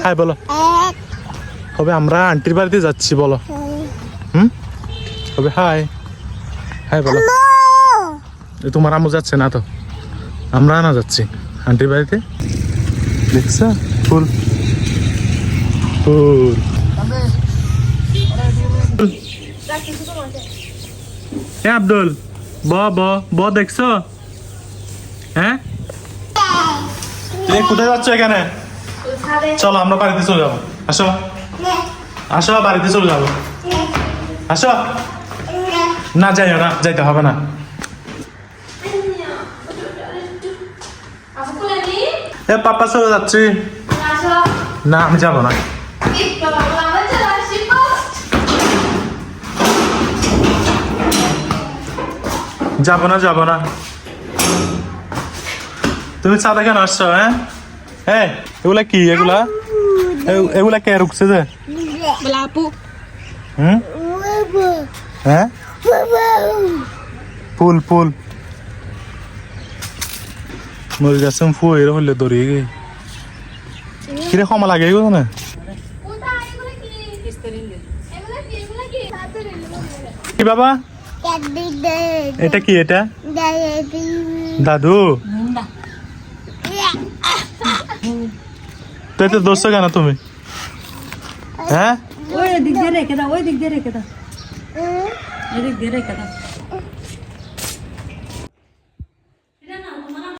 High বলো। হবে আমরা আন্টির বাড়িতে যাচ্ছি বলো। হবে হাই হাই বলো। তোমার আম্মু যাচ্ছে না তো, আমরা না যাচ্ছি আন্টির বাড়িতে। দেখছো ফুল ফুল। হ্যাঁ আব্দুল ব দেখছো? হ্যাঁ তুমি কোথায় যাচ্ছ এখানে? চলো আমরা বাড়িতে চলে যাবো। আসো আসো বাড়িতে চলে যাবো। আসো না যাইও না, যাইতে হবে না। এ পাপা চলে যাচ্ছি। না আমি যাবো না। যাবো না। তুমি চাঁদা কেন আসছো? হ্যাঁ এগুলা কি? এগুলা কে রুকছে যে? হ্যাঁ ফুল মরে গেছে ফুয়ের হলে দড়িয়ে গে কিরে ক্ষমা লাগে এগুলো না? কি বাবা এটা কি? এটা দাদু। তো এতে দোষ কেন তুমি? হ্যাঁ ওই দিক দিয়ে রেখে দাও, ওই দিক দিয়ে রেখে দাও, ওই দিক দিয়ে রেখে দাও।